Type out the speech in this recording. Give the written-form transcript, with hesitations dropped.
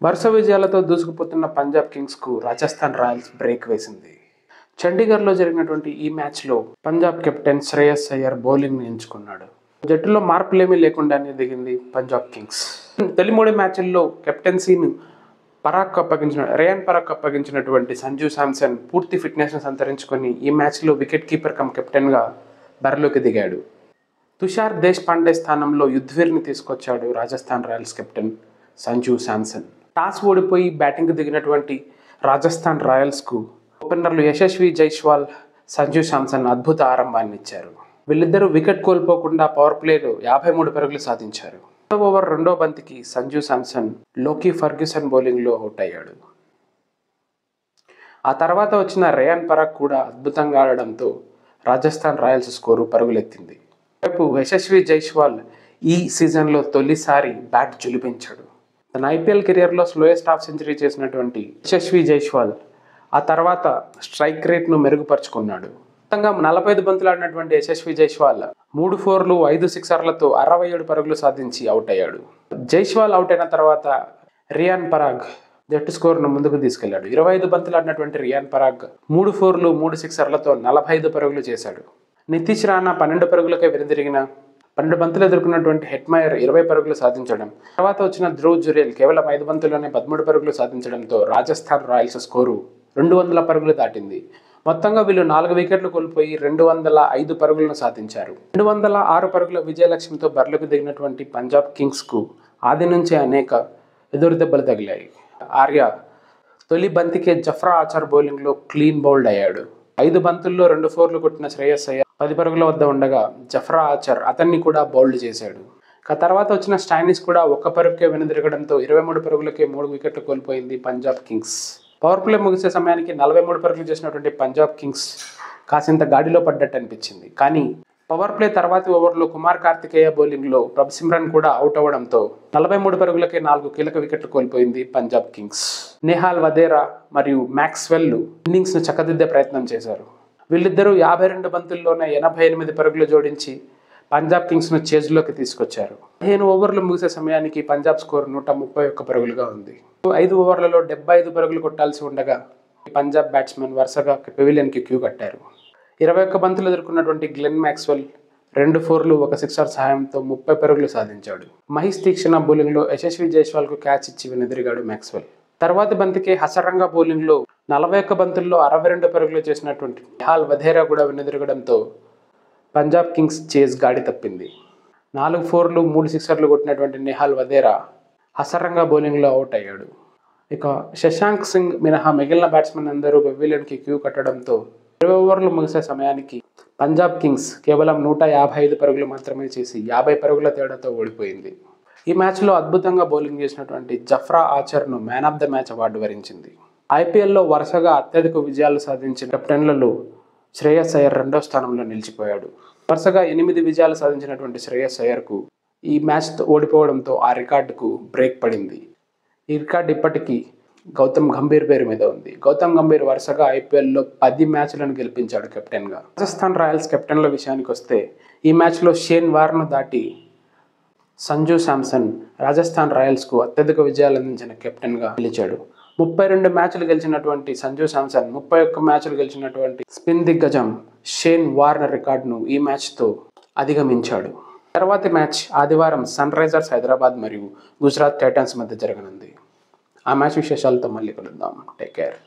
వరుస విజయాలతో దూసుకుపోతున్న Punjab కింగ్స్కు Rajasthan Royals break వేసింది. చండీగఢ్లో జరిగినటువంటి ఈ మ్యాచ్లో పంజాబ్ కెప్టెన్ శ్రేయస్ అయ్యర్ బౌలింగ్ని ఎంచుకున్నాడు. జట్టులో మార్పులేమీ లేకుండానే దిగింది పంజాబ్ కింగ్స్. తొలి 3 మ్యాచ్ల్లో కెప్టెన్సీని రేయాన్ పరాగ్ అప్పగించినటువంటి సంజు శాంసన్ పూర్తి ఫిట్నెస్ను సంతరించుకొని ఈ మ్యాచ్లో వికెట్ కీపర్ కమ్ కెప్టెన్గా బరిలోకి దిగాడు. తుషార్ దేశ్పాండే స్థానంలో యుధ్వీర్ని తీసుకొచ్చాడు Rajasthan Royals captain Sanju Samson. Toss ఓడిపోయి బ్యాటింగ్కు దిగినటువంటి రాజస్థాన్ రాయల్స్కు ఓపెనర్లు యశస్వి జైస్వాల్, సంజు శాంసన్ అద్భుత ఆరంభాన్ని ఇచ్చారు. వీళ్ళిద్దరూ వికెట్ కోల్పోకుండా పవర్ ప్లేలో 53 పరుగులు సాధించారు. ఓవర్ 2వ బంతికి సంజు శాంసన్ లోకీ ఫర్గ్యూసన్ బౌలింగ్లో అవుట్ అయ్యాడు. ఆ తర్వాత వచ్చిన రేయాన్ పరాగ్ కూడా అద్భుతంగా ఆడడంతో రాజస్థాన్ రాయల్స్ స్కోరు పరుగులెత్తింది. వైపు యశస్వి జైస్వాల్ ఈ సీజన్లో తొలిసారి బ్యాట్ జులిపించాడు. తన ఐపీఎల్ కెరియర్లో స్లోయెస్ట్ హాఫ్ సెంచరీ చేసినటువంటి యశస్వి జైస్వాల్ ఆ తర్వాత స్ట్రైక్ రేట్ను మెరుగుపరుచుకున్నాడు. మొత్తంగా 45 బంతులు ఆడినటువంటి యశస్వి జైస్వాల్ 3 4లు 5 6ర్లతో 67 పరుగులు సాధించి అవుట్ అయ్యాడు. జైస్వాల్ అవుట్ అయిన తర్వాత రియాన్ పరాగ్ జట్టు స్కోర్ను ముందుకు తీసుకెళ్లాడు. 25 బంతులు ఆడినటువంటి రియాన్ పరాగ్ 3 4లు 3 6ర్లతో 45 పరుగులు చేశాడు. నితీష్ రాణా 12 పరుగులకే వెనుదిరిగిన 12 బంతులు ఎదుర్కొన్నటువంటి హెట్మయర్ 20 పరుగులు సాధించడం, తర్వాత వచ్చిన ధ్రువ్ జురేల్ కేవలం 5 బంతుల్లోనే 13 పరుగులు సాధించడంతో రాజస్థాన్ రాయల్స్ స్కోరు 200 పరుగులు దాటింది. మొత్తంగా వీళ్ళు 4 వికెట్లు కోల్పోయి 205 పరుగులను సాధించారు. 206 పరుగుల విజయ లక్ష్యంతో బరిలోకి దిగినటువంటి పంజాబ్ కింగ్స్కు ఆది నుంచే అనేక ఎదురు దెబ్బలు తగిలాయి. ఆర్య తొలి బంతికే జఫ్రా ఆర్చర్ బౌలింగ్లో క్లీన్ బౌల్డ్ అయ్యాడు. 5 బంతుల్లో 2 4లు కొట్టిన శ్రేయస్ అయ్యర్ 10 పరుగుల వద్ద ఉండగా జఫ్రా ఆర్చర్ అతన్ని కూడా బౌల్డ్ చేశాడు. తర్వాత వచ్చిన స్టాయినిస్ కూడా 1 పరుగుకే వెనుదిరగడంతో 23 పరుగులకే 3 వికెట్లు కోల్పోయింది పంజాబ్ కింగ్స్. పవర్ ప్లే ముగిసే సమయానికి 43 పరుగులు చేసినటువంటి పంజాబ్ కింగ్స్ కాసింత గాడిలో పడ్డట్టు అనిపించింది. కానీ పవర్ ప్లే తర్వాతి ఓవర్లో కుమార్ కార్తికేయ బౌలింగ్లో ప్రభ్సిమ్రన్ కూడా అవుట్ అవ్వడంతో 43 పరుగులకే 4 కీలక వికెట్లు కోల్పోయింది పంజాబ్ కింగ్స్. నెహాల్ వధేరా మరియు మ్యాక్స్వెల్ ఇన్నింగ్స్ను చక్కదిద్దే ప్రయత్నం చేశారు. వీళ్ళిద్దరూ 52 బంతుల్లోనే 88 పరుగులు జోడించి పంజాబ్ కింగ్స్ను చేజ్లోకి తీసుకొచ్చారు. 15 ఓవర్లు ముగిసే సమయానికి పంజాబ్ స్కోర్ 131 పరుగులుగా ఉంది. 5 ఓవర్లలో 75 పరుగులు కొట్టాల్సి ఉండగా పంజాబ్ బ్యాట్స్మెన్ వరుసగా పెవిలియన్కి క్యూ కట్టారు. 21 బంతులు ఎదుర్కొన్నటువంటి గ్లెన్ మ్యాక్స్వెల్ 2 4లు 1 6 సహాయంతో 30 పరుగులు సాధించాడు. మహేష్ తీక్షణ బౌలింగ్లో యశస్వి జైస్వాల్కు క్యాచ్ ఇచ్చి వెనుదిరిగాడు మ్యాక్స్వెల్. తర్వాతి బంతికి హసరంగా బౌలింగ్లో 41 బంతుల్లో 62 పరుగులు చేసినటువంటి నెహాల్ వధేరా కూడా వెనుదిరగడంతో పంజాబ్ కింగ్స్ చేజ్ గాడి తప్పింది. 4 4లు 3 6ర్లు కొట్టినటువంటి నెహాల్ వధేరా హసరంగా బౌలింగ్లో అవుట్ అయ్యాడు. ఇక శశాంక్ సింగ్ మినహా మిగిలిన బ్యాట్స్మెన్ అందరూ పెవిలియన్కి క్యూ కట్టడంతో 20 ఓవర్లు ముగిసే సమయానికి పంజాబ్ కింగ్స్ కేవలం 155 పరుగులు మాత్రమే చేసి 50 పరుగుల తేడాతో ఓడిపోయింది. ఈ మ్యాచ్లో అద్భుతంగా బౌలింగ్ చేసినటువంటి జఫ్రా ఆర్చర్ను man of the match award వరించింది. ఐపీఎల్లో వరుసగా అత్యధిక విజయాలు సాధించిన కెప్టెన్లలో శ్రేయస్ అయ్యర్ 2వ స్థానంలో నిలిచిపోయాడు. వరుసగా 8 విజయాలు సాధించినటువంటి శ్రేయస్ అయ్యర్కు ఈ మ్యాచ్ ఓడిపోవడంతో ఆ రికార్డుకు బ్రేక్ పడింది. ఈ రికార్డు ఇప్పటికీ గౌతమ్ గంభీర్ పేరు మీద ఉంది. గౌతమ్ గంభీర్ వరుసగా ఐపీఎల్లో 10 మ్యాచ్లను గెలిపించాడు కెప్టెన్గా. రాజస్థాన్ రాయల్స్ కెప్టెన్ల విషయానికి వస్తే ఈ మ్యాచ్లో షేన్ వార్న్ను దాటి సంజు శాంసన్ రాజస్థాన్ రాయల్స్కు అత్యధిక విజయాలు అందించిన కెప్టెన్గా నిలిచాడు. 32 మ్యాచ్లు గెలిచినటువంటి సంజు శాంసన్ 31 మ్యాచ్లు గెలిచినటువంటి స్పిన్ దిగ్గజం షేన్ వార్న్ రికార్డును ఈ మ్యాచ్తో అధిగమించాడు. తర్వాతి మ్యాచ్ ఆదివారం సన్ రైజర్స్ హైదరాబాద్ మరియు గుజరాత్ టైటన్స్ మధ్య జరగనుంది. ఆ మ్యాచ్ విశేషాలతో మళ్ళీ కలుద్దాం. Take care.